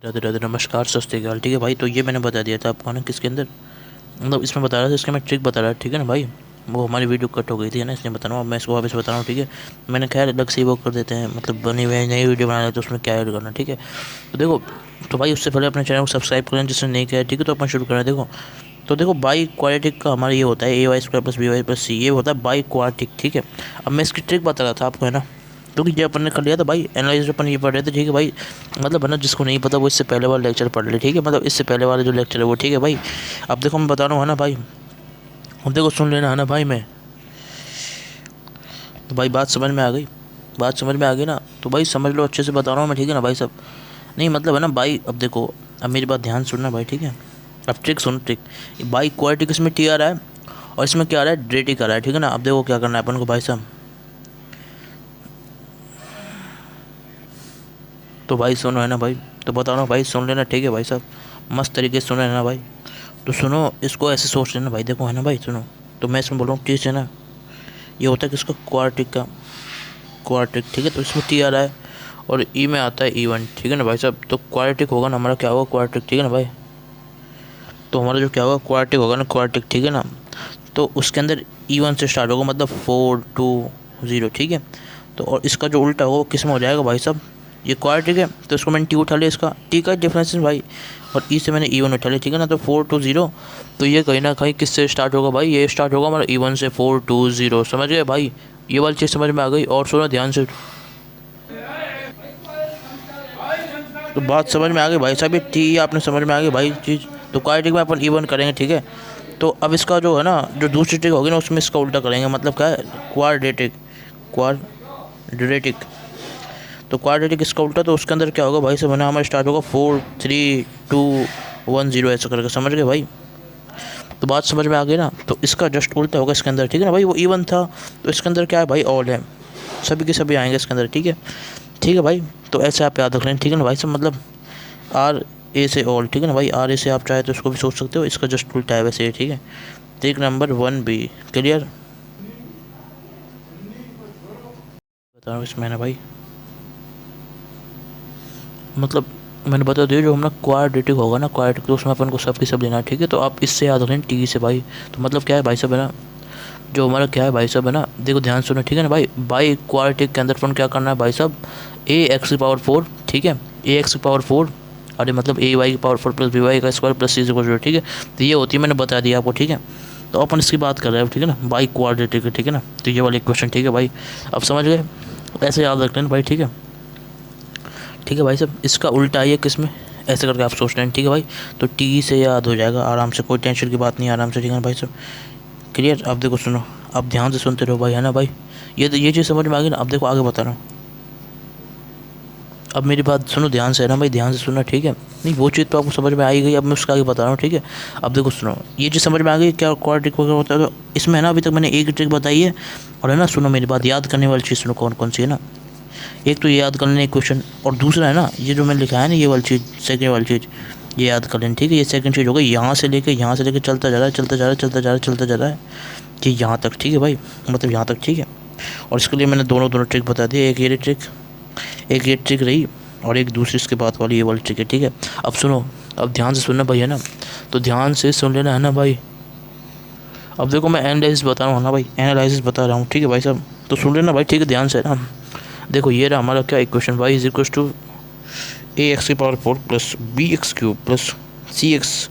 राधे राधे, नमस्कार, सत श्री अकाल। ठीक है भाई, तो ये मैंने बता दिया था आपको ना किसके अंदर, मतलब इसमें बता रहा था, इसका मैं ट्रिक बता रहा था। ठीक है ना भाई, वो हमारी वीडियो कट हो गई थी ना, इसलिए बता रहा हूँ। अब मैं इसको वापस बता रहा हूँ। ठीक है, मैंने खैर अलग से ही वो कर देते हैं, मतलब बनी हुई नई वीडियो बना रहे तो उसमें क्या ऐड करना। ठीक है, तो देखो, तो भाई उससे पहले अपने चैनल को सब्सक्राइब करें जिसने नहीं किया है। ठीक है, तो अपन शुरू करें। देखो, तो देखो बाई क्वाड्रेटिक का हमारा ये होता है a² plus b² plus c, ये होता है बाई क्वाड्रेटिक। ठीक है, अब मैं इसकी ट्रिक बता रहा था आपको, है ना, क्योंकि ये अपन ने कर लिया था भाई, एनालाइज अपन ये पढ़ रहे थे। ठीक है भाई, मतलब है ना, जिसको नहीं पता वो इससे पहले वाला लेक्चर पढ़ ले। ठीक है, मतलब इससे पहले वाला जो लेक्चर है वो। ठीक है भाई, अब देखो मैं बता रहा हूँ, है ना भाई, अब देखो सुन लेना, है ना भाई। मैं तो भाई बात समझ में आ गई, बात समझ में आ गई ना, तो भाई समझ लो, अच्छे से बता रहा हूँ मैं। ठीक है ना भाई सब, नहीं मतलब है ना भाई, अब देखो, अब मेरी बात ध्यान सुनना भाई। ठीक है, अब ट्रिक सुनो, ट्रिक। बाई क्वाड्रेटिक इसमें टी आ रहा है और इसमें क्या आ रहा है, ड्रेटिक आ रहा है। ठीक है ना, अब देखो क्या करना है अपन को भाई साहब, तो भाई सुनो, है ना भाई, तो बता रहा हूँ भाई, सुन लेना। ठीक है भाई साहब, मस्त तरीके से सुनो, है ना भाई। तो सुनो, इसको ऐसे सोच लेना भाई, देखो है ना भाई, सुनो। तो मैं इसमें बोल रहा हूँ टी से ना, ये होता है किसका, क्वाड्रेटिक का, क्वाड्रेटिक। ठीक है, तो इसमें टी आ रहा है और ई में आता है E1। ठीक है ना भाई साहब, तो क्वाड्रेटिक होगा ना हमारा, क्या होगा, क्वाड्रेटिक। ठीक है ना भाई, तो हमारा जो क्या होगा, क्वाड्रेटिक होगा ना, क्वाड्रेटिक। ठीक है ना, तो उसके अंदर E1 से स्टार्ट होगा, मतलब 4 2 0। ठीक है, तो और इसका जो उल्टा होगा वो किस में हो जाएगा भाई साहब, ये क्वाड्रेटिक है तो इसको मैंने टी उठा लिया, इसका टी का डिफरेंस है भाई, और ई से मैंने E1 उठा लिया। ठीक है ना, तो 4 2 0, तो ये कहीं ना कहीं किससे स्टार्ट होगा भाई, ये स्टार्ट होगा हमारा E1 से, 4 2 0। समझ गए भाई, ये वाली चीज़ समझ में आ गई। और सुनो ध्यान से, तो बात समझ में आ गई भाई साहब, ये टी आपने समझ में आ गई भाई चीज़। तो क्वाड्रेटिक में अपन E1 करेंगे। ठीक है, तो अब इसका जो है ना, जो दूसरी ट्रिक होगी ना, उसमें इसका उल्टा करेंगे, मतलब क्या है, क्वाड्रेटिक, क्वाड्रेटिक। तो क्वाड्रेटिक इसका उल्टा, तो उसके अंदर क्या होगा भाई से बना, हमारा स्टार्ट होगा 4 3 2 1 0, ऐसा करके। समझ गए भाई, तो बात समझ में आ गई ना, तो इसका जस्ट उल्टा होगा इसके अंदर। ठीक है ना भाई, वो E1 था तो इसके अंदर क्या है भाई, ऑल है, सभी के सभी आएंगे इसके अंदर। ठीक है, ठीक है भाई, तो ऐसे आप याद रख लें। ठीक है ना भाई सब, मतलब RA से ऑल। ठीक है ना भाई, RA से आप चाहे तो उसको भी सोच सकते हो, इसका जस्ट उल्टा है वैसे। ठीक है, ट्रिक नंबर 1B क्लियर, बता रहा हूँ इसमें ना भाई, मतलब मैंने बता दिया, जो हमारा क्वाड्रेटिक होगा ना, क्वाड्रेटिक, तो उसमें अपन को सब की सब लेना है। ठीक है, तो आप इससे याद रखें टी से भाई, तो मतलब क्या है भाई साहब, है ना, जो हमारा क्या है भाई साहब, है ना, देखो ध्यान सुनो। ठीक है ना भाई, बाई क्वाड्रेटिक के अंदर अपन क्या करना है भाई साहब, AX⁴। ठीक है, AX⁴, अरे मतलब AY⁴ plus BY² plus C⁴। ठीक है, तो ये होती है, मैंने बता दिया आपको। ठीक है, तो अपन इसकी बात कर रहे हैं। ठीक है ना, बाई क्वाड्रेटिक। ठीक है ना, तो ये वाली क्वेश्चन। ठीक है भाई, अब समझ गए, ऐसे याद रख लेना भाई। ठीक है, ठीक है भाई साहब, इसका उल्टा है किस में, ऐसे करके आप सोच लें। ठीक है भाई, तो टी से याद हो जाएगा आराम से, कोई टेंशन की बात नहीं, आराम से। ठीक है भाई साहब, क्लियर। अब देखो सुनो, अब ध्यान से सुनते रहो भाई, है ना भाई, ये चीज़ समझ में आ गई ना। अब देखो आगे बता रहा हूँ, अब मेरी बात सुनो ध्यान से, है ना भाई, ध्यान से सुनना। ठीक है, नहीं वो चीज़ तो आपको समझ में आ ही गई, अब मैं उसका आगे बता रहा हूँ। ठीक है, अब देखो सुनो, ये चीज़ समझ में आ गई क्या क्वाड्रेटिक वगैरह होता है, तो इसमें है ना, अभी तक मैंने एक ट्रिक बताई है, और है ना, सुनो मेरी बात, याद करने वाली चीज़ सुनो कौन कौन सी है ना। एक तो ये याद कर लेना एक क्वेश्चन, और दूसरा है ना, ये जो मैंने लिखा है ना, ये वाली चीज़, सेकेंड वाली चीज़, ये याद कर लेना। ठीक है, ये सेकंड चीज़ हो गई, यहाँ से लेके चलता जा रहा है, चलता जा रहा है, चलता जा रहा है, चलता जा रहा है, कि यहाँ तक। ठीक है भाई, मतलब यहाँ तक। ठीक है, और इसके लिए मैंने दोनों ट्रिक बता दी, एक ये ट्रिक, एक ये ट्रिक रही, और एक दूसरी इसके बाद वाली ये वाली ट्रिक है। ठीक है, अब सुनो, अब ध्यान से सुनना भाई, है ना, तो ध्यान से सुन लेना, है ना भाई। अब देखो मैं एनालिसिस बता रहा हूँ ना भाई, एनालिसिस बता रहा हूँ। ठीक है भाई साहब, तो सुन लेना भाई, ठीक है, ध्यान से ना। देखो ये रहा हमारा क्या equation, y = AX⁴ plus BX³ plus CX²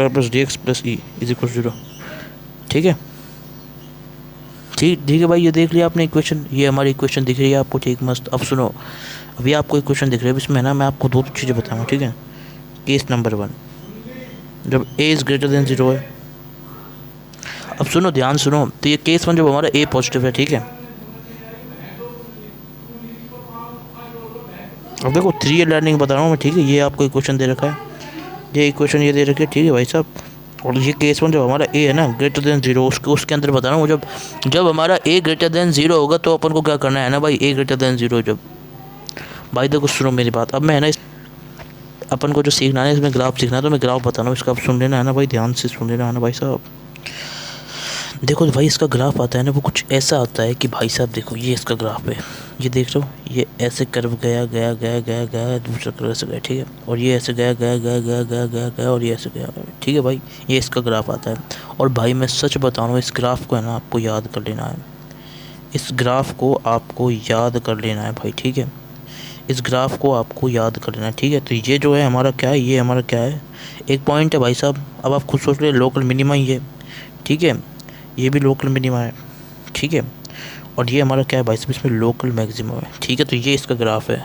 plus DX plus E = 0। ठीक है, ठीक है भाई, ये देख लिया आपने इक्वेशन, ये हमारी इक्वेशन दिख रही है आपको, ठीक मस्त। अब सुनो, अभी आपको इक्वेशन दिख रही है, इसमें ना मैं आपको दो चीज़ें बताऊँगा। ठीक है, केस नंबर 1, जब A > 0 है। अब सुनो ध्यान सुनो, तो ये केस 1 जब हमारा A पॉजिटिव है। ठीक है, अब देखो 3 लर्निंग बता रहा हूँ मैं। ठीक है, ये आपको इक्वेशन दे रखा है, ये इक्वेशन ये दे रखी है। ठीक है भाई साहब, और ये केस 1 जब हमारा A है ना > 0, उसके अंदर बता रहा हूँ, जब हमारा A > 0 होगा तो अपन को क्या करना है ना भाई, A > 0 जब, भाई देखो सुनो मेरी बात, अब मैं है ना, अपन को जो सीखना है इसमें ग्राफ सीखना है, तो मैं ग्राफ बता रहा हूँ इसका, आप सुन लेना, है ना भाई, ध्यान से सुन लेना, है ना भाई साहब। देखो तो भाई इसका ग्राफ आता है ना, वो कुछ ऐसा आता है कि भाई साहब देखो ये इसका ग्राफ है, ये देख रहे हो, ये ऐसे कर्व गया गया गया गया गया, दूसरा कर्व ऐसे गया, ठीक है, और ये ऐसे गया गया गया गया गया गया गया, और ये ऐसे गया, ठीक है भाई, ये इसका ग्राफ आता है। और भाई मैं सच बता रहा हूँ, इस ग्राफ को है ना आपको याद कर लेना है, इस ग्राफ को आपको याद कर लेना है भाई, ठीक है, इस ग्राफ को आपको याद कर लेना है, ठीक है। तो ये जो है हमारा क्या है, ये हमारा क्या है, एक पॉइंट है भाई साहब। अब आप खुद सोच रहे लोकल मिनिमा ही है, ठीक है, ये भी लोकल मिनिमा है, ठीक है, और ये हमारा क्या है भाई साहब, इसमें लोकल मैक्सिमम है, ठीक है। तो ये इसका ग्राफ है,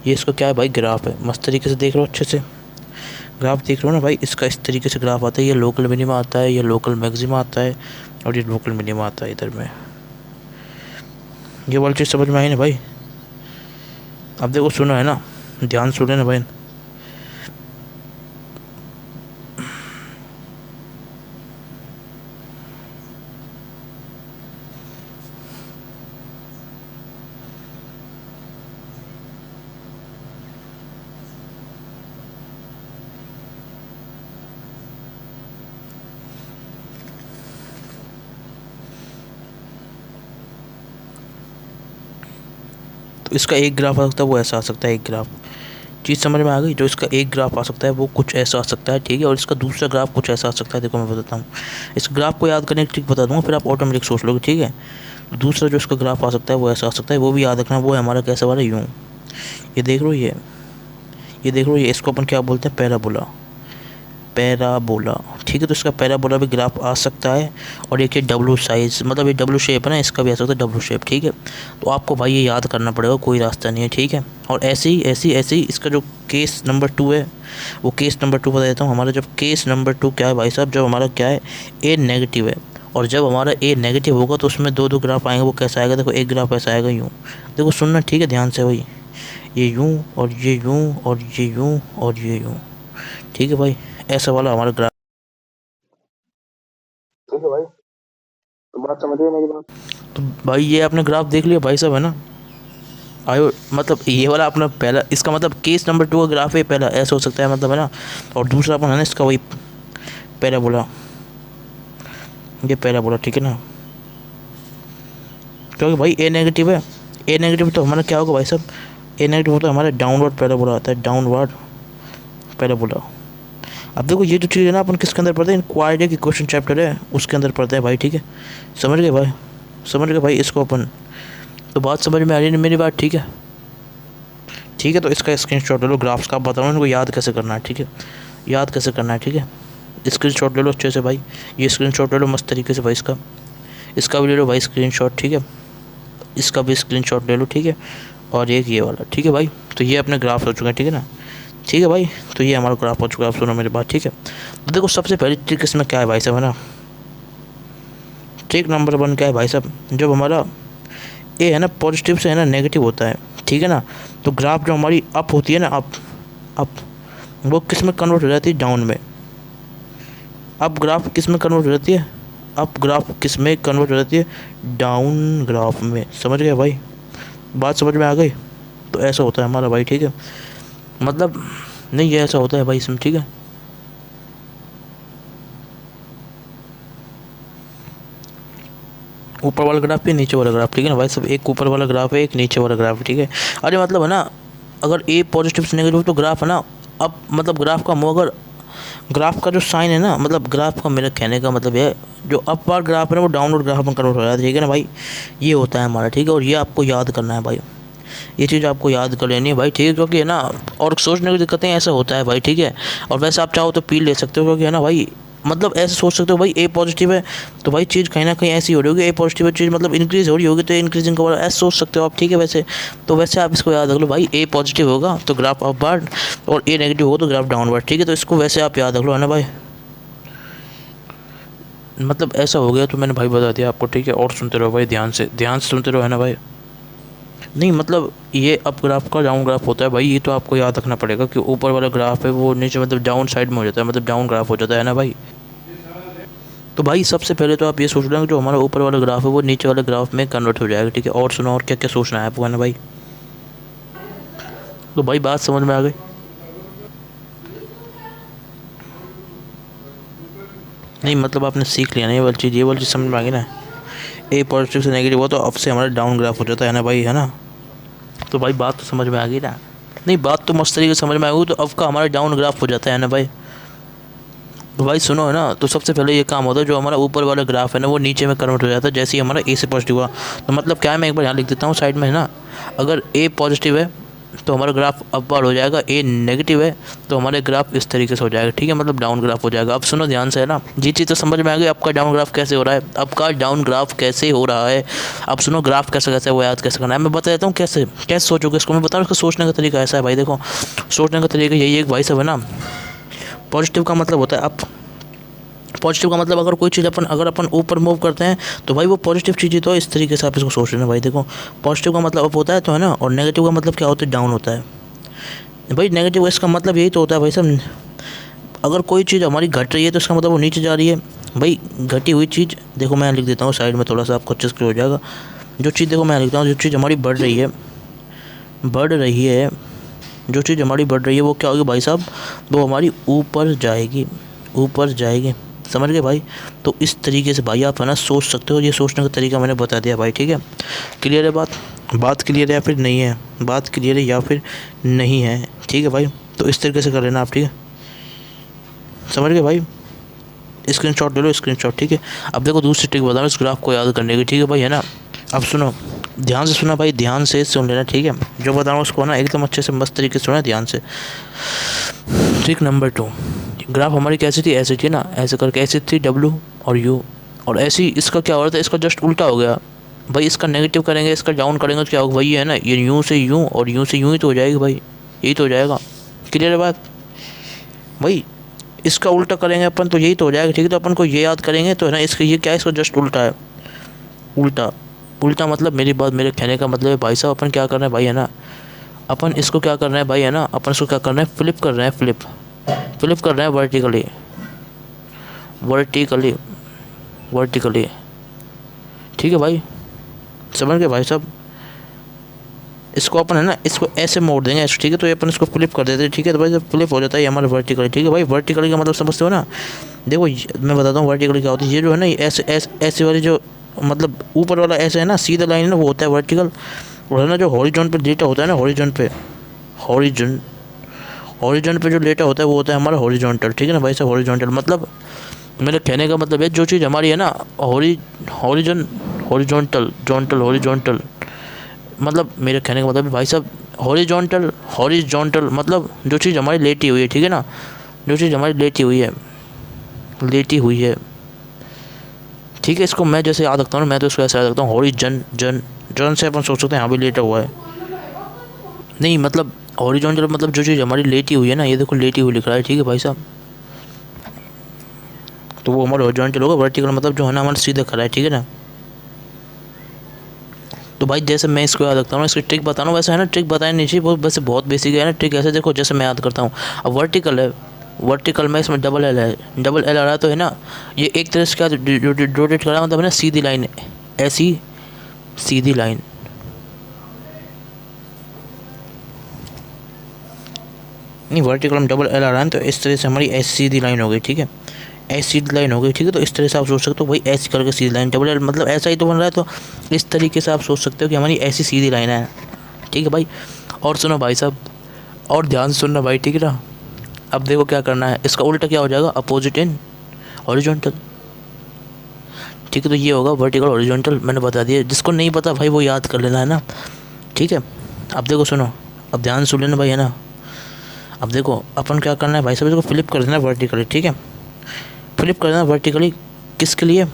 ये इसका क्या है भाई, ग्राफ है। मस्त तरीके से देख रहे हो, अच्छे से ग्राफ देख रहे हो ना भाई, इसका इस तरीके से ग्राफ आता है, ये लोकल मिनिमा आता है, ये लोकल मैक्सिमा आता है, और ये लोकल मिनिमा आता है इधर में। ये वाली चीज़ समझ में आई ना भाई। अब देखो सुनो है ना, ध्यान सुने ना भाई। तो इसका एक ग्राफ आ सकता है, वो ऐसा आ सकता है, एक ग्राफ, चीज़ समझ में आ गई। जो इसका एक ग्राफ आ सकता है वो कुछ ऐसा आ सकता है, ठीक है, और इसका दूसरा ग्राफ कुछ ऐसा आ सकता है। देखो मैं बताता हूँ, इस ग्राफ को याद करने की ट्रिक बता दूँगा, फिर आप ऑटोमेटिक सोच लोगे, ठीक है। दूसरा जो इसका ग्राफ आ सकता है वो ऐसा आ सकता है, वो भी याद रखना, वो है हमारा कैसा वाला, यूँ, ये देख लो, ये देख लो, ये इसको अपन क्या बोलते हैं, पैराबोला, पैराबोला, ठीक है। तो इसका पैराबोला भी ग्राफ आ सकता है। और एक ये डब्लू साइज, मतलब ये डब्लू शेप है ना, इसका भी आ सकता है डब्लू शेप, ठीक है। तो आपको भाई ये याद करना पड़ेगा, कोई रास्ता नहीं है, ठीक है। और ऐसे ही इसका जो केस नंबर 2 है, वो केस नंबर 2 बता देता हूँ। हमारा जब केस नंबर 2 क्या है भाई साहब, जब हमारा क्या है, ए नेगेटिव है, और जब हमारा ए नेगेटिव होगा तो उसमें दो ग्राफ आएंगे। वो कैसा आएगा, देखो एक ग्राफ ऐसा आएगा यूँ, देखो सुनना ठीक है ध्यान से भाई, ये यूँ और ये यूँ और ये यूँ और ये यूँ, ठीक है भाई, ऐसा वाला हमारा ग्राफ, ठीक है भाई। तो बात समझ गए मेरी बात। तो भाई ये आपने ग्राफ देख लिया भाई साहब, है ना, आयो, मतलब ये वाला अपना पहला, इसका मतलब केस नंबर 2 का ग्राफ है पहला, ऐसा हो सकता है, मतलब है ना। और दूसरा अपन है ना इसका वही पैराबोला, ये पैराबोला, ठीक है ना, क्योंकि भाई ए नेगेटिव है, ए नेगेटिव तो हमारा क्या होगा भाई साहब, ए नेगेटिव होता है हमारा डाउनवर्ड पैराबोला आता है, डाउनवर्ड पैराबोला। अब देखो ये जो चीज़ है ना, अपन किसके अंदर पढ़ते हैं, क्वाड्रेटिक इक्वेशन चैप्टर है उसके अंदर पढ़ते हैं भाई, ठीक है, समझ गए भाई, समझ गए भाई इसको अपन। तो बात समझ में आ रही है मेरी बात, ठीक है, ठीक है। तो इसका स्क्रीनशॉट ले लो, ग्राफ्स का बताऊँ इनको याद कैसे करना है, ठीक है, याद कैसे करना है, ठीक है। स्क्रीनशॉट ले लो अच्छे से भाई, ये स्क्रीनशॉट ले लो मस्त तरीके से भाई, इसका भी ले लो भाई स्क्रीनशॉट, ठीक है, इसका भी स्क्रीनशॉट ले लो, ठीक है, और एक ये वाला, ठीक है भाई। तो ये अपने ग्राफ हो चुके हैं, ठीक है ना, ठीक है भाई। तो ये हमारा ग्राफ हो चुका है, आप सुनो मेरी बात, ठीक है। तो देखो सबसे पहली ट्रिक इसमें क्या है भाई साहब, है ना, ट्रिक नंबर 1 क्या है भाई साहब, जब हमारा ए है ना पॉजिटिव से है ना नेगेटिव होता है, ठीक है ना, तो ग्राफ जो हमारी अप होती है ना, अप वो किस में कन्वर्ट हो जाती है, डाउन में। अप ग्राफ किस में कन्वर्ट हो जाती है, अप ग्राफ किस में कन्वर्ट हो जाती है, डाउन ग्राफ में, समझ गए भाई, बात समझ में आ गई। तो ऐसा होता है हमारा भाई, ठीक है, मतलब नहीं ये ऐसा होता है भाई इसमें, ठीक है। ऊपर वाला ग्राफ भी नीचे वाला ग्राफ, ठीक है ना भाई सब, एक ऊपर वाला ग्राफ है, एक नीचे वाला ग्राफ है, ठीक है। अरे मतलब है ना, अगर ए पॉजिटिव से नेगेटिव तो ग्राफ है ना, अब मतलब ग्राफ का मुँह, अगर ग्राफ का जो साइन है ना, मतलब ग्राफ का मेरा कहने का मतलब है, जो अपवर्ड ग्राफ है ना वो डाउनवर्ड ग्राफ में कन्वर्ट हो जाता है, ठीक है ना भाई, ये होता है हमारा, ठीक है। और ये आपको याद करना है भाई, ये चीज़ आपको याद कर लेनी है भाई, ठीक है, क्योंकि है ना, और सोचने की दिक्कतें ऐसा होता है भाई, ठीक है। और वैसे आप चाहो तो पी ले सकते हो, क्योंकि है ना भाई, मतलब ऐसे सोच सकते हो भाई ए पॉजिटिव है तो भाई चीज़ कहीं ना कहीं ऐसी हो रही होगी, ए पॉजिटिव चीज़ मतलब इंक्रीज़ हो रही होगी, तो इंक्रीजिंग का ऐसे सोच सकते हो आप, ठीक है। वैसे तो वैसे आप इसको याद रख लो भाई, ए पॉजिटिव होगा तो ग्राफ अपवर्ड, और ए नेगेटिव होगा तो ग्राफ डाउनवर्ड, ठीक है। तो इसको वैसे आप याद रख लो, है ना भाई, मतलब ऐसा हो गया तो मैंने भाई बता दिया आपको, ठीक है। और सुनते रहो भाई, ध्यान से सुनते रहो, है ना भाई। नहीं मतलब ये अप ग्राफ का डाउन ग्राफ होता है भाई, ये तो आपको याद रखना पड़ेगा कि ऊपर वाला ग्राफ है वो नीचे मतलब डाउन साइड में हो जाता है, मतलब डाउन ग्राफ हो जाता है ना भाई। तो भाई सबसे पहले तो आप ये सोच लेंगे जो हमारा ऊपर वाला ग्राफ है वो नीचे वाले ग्राफ में कन्वर्ट हो जाएगा, ठीक है। और सुनो, और क्या क्या सोचना है आपको, है ना भाई। तो भाई बात समझ में आ गई, नहीं मतलब आपने सीख लिया ना ये वाली चीज़ समझ में आ गई ना। ए पॉजिटिव से नेगेटिव हो तो अब से हमारा डाउन ग्राफ हो जाता है ना भाई, है ना। तो भाई बात तो समझ में आ गई ना। नहीं बात तो मस्त तरीके से समझ में आ गई, तो अब का हमारा डाउन ग्राफ हो जाता है ना भाई। तो भाई सुनो है ना, तो सबसे पहले ये काम होता है, जो हमारा ऊपर वाला ग्राफ है ना वो नीचे में कन्वर्ट हो जाता है जैसे ही हमारा ए से पॉजिटिव हुआ। तो मतलब क्या है, मैं एक बार यहाँ लिख देता हूँ साइड में, है ना। अगर ए पॉजिटिव है तो हमारा ग्राफ अपवर्ड हो जाएगा, ए नेगेटिव है तो हमारे ग्राफ इस तरीके से हो जाएगा, ठीक है, मतलब डाउन ग्राफ हो जाएगा। अब सुनो ध्यान से, है ना, ये चीज़ तो समझ में आ गई। आपका डाउन ग्राफ कैसे हो रहा है, आपका डाउन ग्राफ कैसे हो रहा है। अब सुनो ग्राफ कैसे कैसे वो याद कैसे करना है, मैं बता देता हूँ कैसे कैसे सोचोगे इसको। मैं बता रहा हूँ, इसका सोचने का तरीका ऐसा है भाई। देखो सोचने का तरीका यही एक भाई सब, है ना। पॉजिटिव का मतलब होता है अप। पॉजिटिव का मतलब अगर कोई चीज़ अगर अपन ऊपर मूव करते हैं तो भाई वो पॉजिटिव चीज़ ही तो है। इस तरीके से आप इसको सोच लेना भाई। देखो पॉजिटिव का मतलब अप होता है तो, है ना, और नेगेटिव का मतलब क्या होता है, डाउन होता है भाई। नेगेटिव इसका मतलब यही तो होता है भाई साहब। अगर कोई चीज़ हमारी घट रही है तो इसका मतलब वो नीचे जा रही है भाई। घटी हुई चीज़, देखो मैं लिख देता हूँ साइड में थोड़ा सा, आपको अच्छे से हो जाएगा। जो चीज़ देखो मैं लिखता हूँ, जो चीज़ हमारी बढ़ रही है जो चीज़ हमारी बढ़ रही है वो क्या होगी भाई साहब, वो हमारी ऊपर जाएगी। समझ गए भाई। तो इस तरीके से भाई आप, है ना, सोच सकते हो। ये सोचने का तरीका मैंने बता दिया भाई, ठीक है। क्लियर है बात क्लियर है या फिर नहीं है, बात क्लियर है या फिर नहीं है, ठीक है भाई। तो इस तरीके से कर लेना आप, ठीक है, समझ गए भाई। स्क्रीनशॉट ले लो, स्क्रीनशॉट, ठीक है। अब देखो दूसरी ट्रिक बता रहा हूँ इस ग्राफ को याद करने की, ठीक है भाई, है ना। अब सुनो ध्यान से सुना भाई, ध्यान से सुन लेना, ठीक है। जो बता रहा हूँ उसको ना एकदम अच्छे से मस्त तरीके से सुना ध्यान से। ट्रिक नंबर 2, ग्राफ हमारी कैसी थी, ऐसी थी ना, ऐसे करके ऐसी थी W और U, और ऐसी इसका क्या हो रहा था, इसका जस्ट उल्टा हो गया भाई। इसका नेगेटिव करेंगे, इसका डाउन करेंगे तो क्या होगा भाई, है ना, ये यूँ से यूँ और यूँ से यूँ ही तो हो जाएगी भाई, यही तो हो जाएगा। क्लियर है बात भाई। इसका उल्टा करेंगे अपन तो यही तो हो जाएगा, ठीक है। तो अपन को ये याद करेंगे तो, है ना, इसका ये क्या है, इसका जस्ट उल्टा है। उल्टा मतलब मेरी बात, मेरे कहने का मतलब है भाई साहब, अपन क्या कर रहे हैं भाई, है ना, अपन इसको क्या कर रहे हैं भाई, है ना, अपन इसको क्या कर रहे हैं, फ्लिप कर रहे हैं, फ्लिप कर रहे हैं वर्टिकली, ठीक है भाई, समझ गए भाई साहब। इसको अपन, है ना, इसको ऐसे मोड़ देंगे ऐसे, ठीक है। तो ये अपन इसको फ्लिप कर देते हैं, ठीक है। तो भाई जब फ्लिप हो जाता है ये हमारा वर्टिकली, ठीक है भाई। वर्टिकली का मतलब समझते हो ना। देखो मैं बताता हूँ वर्टिकली क्या होती है। ये जो है ना, ऐसे ऐसे ऐसे वाली जो मतलब ऊपर वाला ऐसे है ना, सीधा लाइन है ना, वो होता है वर्टिकल। और है ना जो हॉरिजॉन पे लेटा होता है ना, हॉरिजॉन पे जो लेटा होता है वो होता है हमारा हॉरिजॉन्टल, ठीक है ना भाई साहब। हॉरिजॉन्टल मतलब मेरे कहने का मतलब है जो चीज़ हमारी है ना हॉरिजॉन्टल, मतलब मेरे कहने का मतलब भाई साहब हॉरिजॉन्टल मतलब जो चीज़ हमारी लेटी हुई है, ठीक है ना, जो चीज़ हमारी लेटी हुई है, ठीक है। इसको मैं जैसे याद रखता हूँ, मैं तो इसको ऐसे याद रखता हूँ, जन से अपन सोच सकते हैं यहाँ भी लेटा हुआ है। नहीं मतलब हॉरिजॉन्टल मतलब जो चीज़ हमारी लेटी हुई है ना, ये देखो लेटी हुई लिख रहा है, ठीक है भाई साहब। तो वो हमारा हॉरिजॉन्टल होगा। वर्टिकल मतलब जो है ना हमारा सीधा खड़ा है, ठीक है ना। तो भाई जैसे मैं इसको याद रखता हूँ, इसकी ट्रिक बता रहा हूँ, वैसे है ना, ट्रिक बतानी नहीं चाहिए, वो वैसे बहुत बेसिक है ना ट्रिक। ऐसे देखो जैसे मैं याद करता हूँ, अब वर्टिकल है, वर्टिकल में इसमें डबल एल आ रहा है, तो है ना ये एक तरह से क्या रोटेट कर रहा है, मतलब है ना सीधी लाइन, ऐसी सीधी लाइन, नहीं वर्टिकल में डबल एल आ रहा है तो इस तरह से हमारी ऐसी सीधी लाइन हो गई, ठीक है, ऐसी सीधी लाइन हो गई, ठीक है। तो इस तरह से आप सोच सकते हो भाई, ऐसी करके सीधी लाइन, डबल एल मतलब ऐसा ही तो बन रहा है, तो इस तरीके से आप सोच सकते हो कि हमारी ऐसी सीधी लाइन है, ठीक है भाई। और सुनो भाई साहब, और ध्यान से सुनना भाई, ठीक है ना। अब देखो क्या करना है, इसका उल्टा क्या हो जाएगा, अपोजिट इन हॉरिजॉन्टल, ठीक है। तो ये होगा वर्टिकल हॉरिजॉन्टल, मैंने बता दिया। जिसको नहीं पता भाई वो याद कर लेना, है ना, ठीक है। अब देखो सुनो, अब ध्यान सुन लेना भाई, है ना। अब देखो अपन क्या करना है भाई साहब, इसको फ्लिप कर देना वर्टिकली, ठीक है, फ्लिप कर देना वर्टिकली। किसके लिए,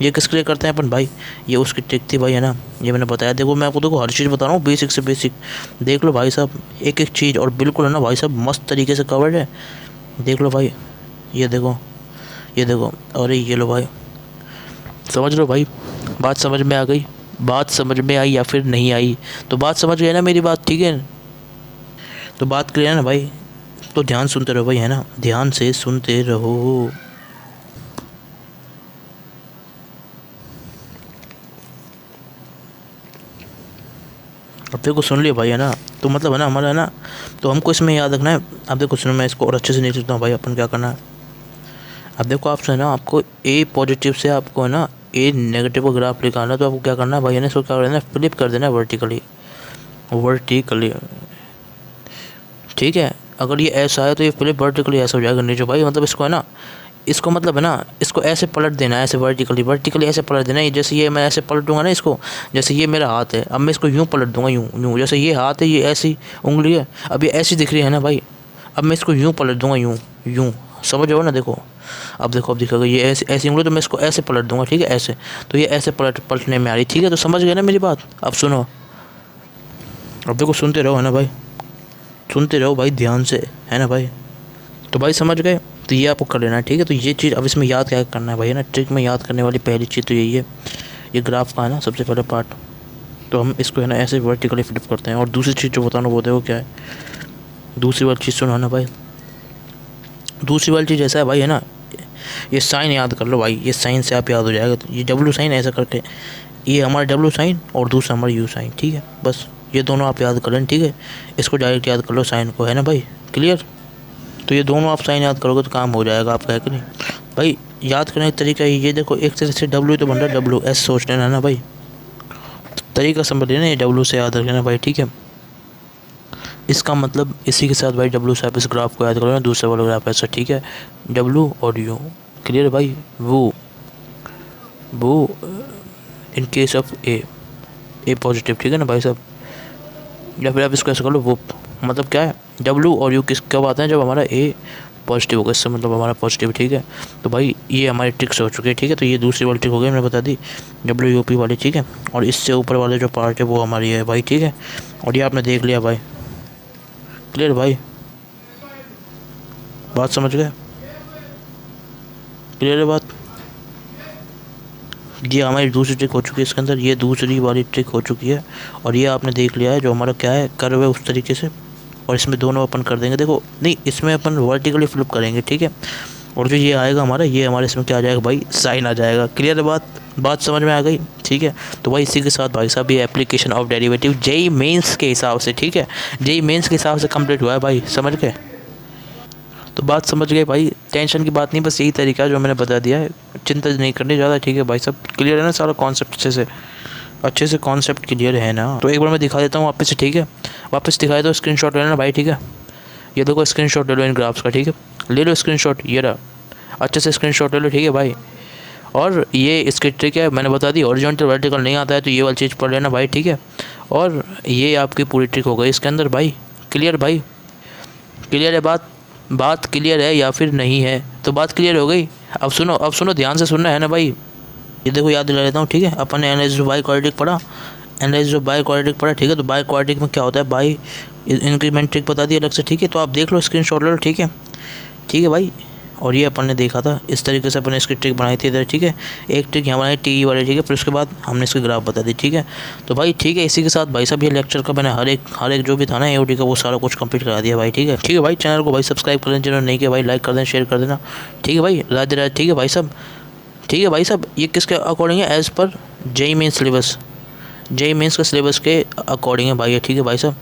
ये किसके लिए करते हैं अपन भाई, ये उसकी ट्रिक थी भाई, है ना, ये मैंने बताया। देखो मैं आपको देखो हर चीज़ बता रहा हूँ, बेसिक से बेसिक देख लो भाई साहब, एक एक चीज़, और बिल्कुल है ना भाई साहब मस्त तरीके से कवर्ड है, देख लो भाई, ये देखो, अरे ये लो भाई, समझ लो भाई। बात समझ में आ गई, बात समझ में आई या फिर नहीं आई, तो बात समझ गए ना मेरी बात, ठीक है। तो बात क्लियर है ना भाई, तो ध्यान सुनते रहो भाई, है ना, ध्यान से सुनते रहो। अब देखो सुन लिया भाई, है ना, तो मतलब है ना हमारा, है ना, तो हमको इसमें याद रखना है। अब देखो सुनो, मैं इसको और अच्छे से नहीं लिखता हूँ भाई, अपन क्या करना है, अब देखो आपसे है ना, आपको ए पॉजिटिव से आपको है ना ए नेगेटिव का ग्राफ निकालना है, तो आपको क्या करना है भाई है ना, इसको क्या करना है, फ्लिप कर देना है वर्टिकली, वर्टिकली, ठीक है। अगर ये ऐसा है तो ये फ्लिप वर्टिकली ऐसा हो जाएगा नीचे भाई, मतलब इसको है ना, इसको मतलब है ना, इसको ऐसे पलट देना है, ऐसे वर्टिकली, वर्टिकली ऐसे पलट देना है। जैसे ये मैं ऐसे पलटूंगा ना इसको, जैसे ये मेरा हाथ है, अब मैं इसको यूँ पलट दूंगा, यूँ यूँ, जैसे ये हाथ है, ये ऐसी उंगली है, अब ये ऐसी दिख रही है ना भाई, अब मैं इसको यूँ पलट दूंगा, यूँ यूँ, समझ रहे हो ना। देखो अब देखो, अब दिखेगा ये ऐसी ऐसी उंगली, तो मैं इसको ऐसे पलट दूंगा, ठीक है, ऐसे, तो ये ऐसे पलटने में आ रही, ठीक है। तो समझ गए ना मेरी बात। अब सुनो, अब देखो सुनते रहो है ना भाई, सुनते रहो भाई ध्यान से, है ना भाई। तो भाई समझ गए, तो ये आपको कर लेना है, ठीक है। तो ये चीज़ अब इसमें याद क्या करना है भाई है ना, ट्रिक में याद करने वाली पहली चीज़ तो यही है, ये ग्राफ का है ना सबसे पहला पार्ट, तो हम इसको है ना ऐसे वर्टिकली फ्लिप करते हैं। और दूसरी चीज़ जो बताना वो देखो क्या है, दूसरी वाली चीज़ सुनो ना भाई, दूसरी वाली चीज़ ऐसा है भाई है ना, ये साइन याद कर लो भाई, ये साइन से आप याद हो जाएगा। तो ये डब्लू साइन ऐसा करके, ये हमारा डब्लू साइन और दूसरा हमारा यू साइन, ठीक है। बस ये दोनों आप याद कर लें, ठीक है। इसको डायरेक्ट याद कर लो साइन को, है ना भाई, क्लियर। तो ये दोनों आप साइन याद करोगे तो काम हो जाएगा आपका, है कि नहीं भाई। याद करने का तरीका ये देखो, एक तरह से डब्ल्यू तो बन रहा है, डब्ल्यू एस सोच लेना है ना भाई, तरीका समझ लेना, ये डब्ल्यू से याद रखना भाई, ठीक है। इसका मतलब इसी के साथ भाई डब्ल्यू से आप इस ग्राफ को याद करो ना, दूसरे वाला ग्राफ ऐसा, ठीक है, डब्ल्यू और यू, क्लियर भाई। वो in case of A positive, ठीक है ना भाई साहब, या फिर आप इसको ऐसा कर लो, वो मतलब क्या है, डब्ल्यू और यू किस कब आते हैं, जब हमारा ए पॉजिटिव होगा, इससे मतलब हमारा पॉजिटिव, ठीक है। तो भाई ये हमारी ट्रिक्स हो चुकी है, ठीक है। तो ये दूसरी वाली ट्रिक हो गई, मैंने बता दी, डब्ल्यू यू पी वाली, ठीक है। और इससे ऊपर वाले जो पार्ट है वो हमारी है भाई, ठीक है। और ये आपने देख लिया भाई, क्लियर भाई, बात समझ गए, क्लियर है बात। ये हमारी दूसरी ट्रिक हो चुकी है इसके अंदर, ये दूसरी वाली ट्रिक हो चुकी है। और ये आपने देख लिया है जो हमारा क्या है, कर्व है, उस तरीके से। और इसमें दोनों अपन कर देंगे, देखो नहीं, इसमें अपन वर्टिकली फ्लिप करेंगे, ठीक है। और जो ये आएगा हमारा, ये हमारे इसमें क्या आ जाएगा भाई, साइन आ जाएगा, क्लियर है बात समझ में आ गई, ठीक है। तो भाई इसी के साथ भाई साहब ये application of derivative JEE Mains के हिसाब से, ठीक है, जेई मेंस के हिसाब से कंप्लीट हुआ है भाई, समझ गए। तो बात समझ गए भाई, टेंशन की बात नहीं, बस यही तरीका है जो मैंने बता दिया है, चिंता नहीं करनी ज़्यादा, ठीक है भाई सब, क्लियर है ना सारा कॉन्सेप्ट अच्छे से कॉन्सेप्ट क्लियर है ना। तो एक बार मैं दिखा देता हूँ वापस से, ठीक है, वापस दिखाए तो स्क्रीनशॉट ले लेना भाई, ठीक है। ये देखो स्क्रीनशॉट ले लो इन ग्राफ्स का, ठीक है, ले लो स्क्रीनशॉट, ये रहा, अच्छे से स्क्रीनशॉट ले लो, ठीक है भाई। और ये इसकी ट्रिक है, मैंने बता दी, हॉरिजॉन्टल वर्टिकल नहीं आता है तो ये वाली चीज़ पढ़ लेना भाई, ठीक है। और ये आपकी पूरी ट्रिक हो गई इसके अंदर भाई, क्लियर भाई, क्लियर है बात क्लियर है या फिर नहीं है, तो बात क्लियर हो गई। अब सुनो ध्यान से सुनना है ना भाई। ये देखो याद दिला लेता हूँ, ठीक है, अपन ने एनालिसिस ऑफ बाई क्वाड्रेटिक पढ़ा, एनालिसिस ऑफ बाई क्वाड्रेटिक पढ़ा, ठीक है। तो बाई क्वाड्रेटिक में क्या होता है, बाई इंक्रीमेंट ट्रिक बता दी अलग से, ठीक है। तो आप देख लो, स्क्रीनशॉट ले लो, ठीक है भाई। और ये अपन ने देखा था, इस तरीके से अपन ने इसकी ट्रिक बनाई थी इधर, ठीक है। एक ट्रिक यहाँ बनाई टी वाली, ठीक है, फिर उसके बाद हमने इसकी ग्राफ बता दी, ठीक है। तो भाई ठीक है, इसी के साथ भाई साहब ये लेक्चर का मैंने हर एक जो भी था ना एओडी का, वो सारा कुछ कंप्लीट करा दिया भाई, ठीक है भाई। चैनल को भाई सब्सक्राइब कर देना, जिन्होंने नहीं किया भाई लाइक कर देना, शेयर कर देना, ठीक है भाई, राधे, ठीक है भाई साहब, ठीक है भाई साहब। ये किसके अकॉर्डिंग है, as per JEE Mains syllabus, JEE Mains के सिलेबस के अकॉर्डिंग है भाई, ठीक है भाई साहब,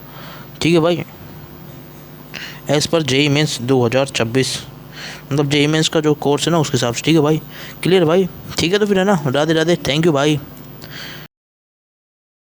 ठीक है भाई, एज़ पर जेई मेंस 2026, मतलब जेई मेंस का जो कोर्स है ना उसके हिसाब से, ठीक है भाई, क्लियर भाई, ठीक है। तो फिर है ना, राधे, थैंक यू भाई।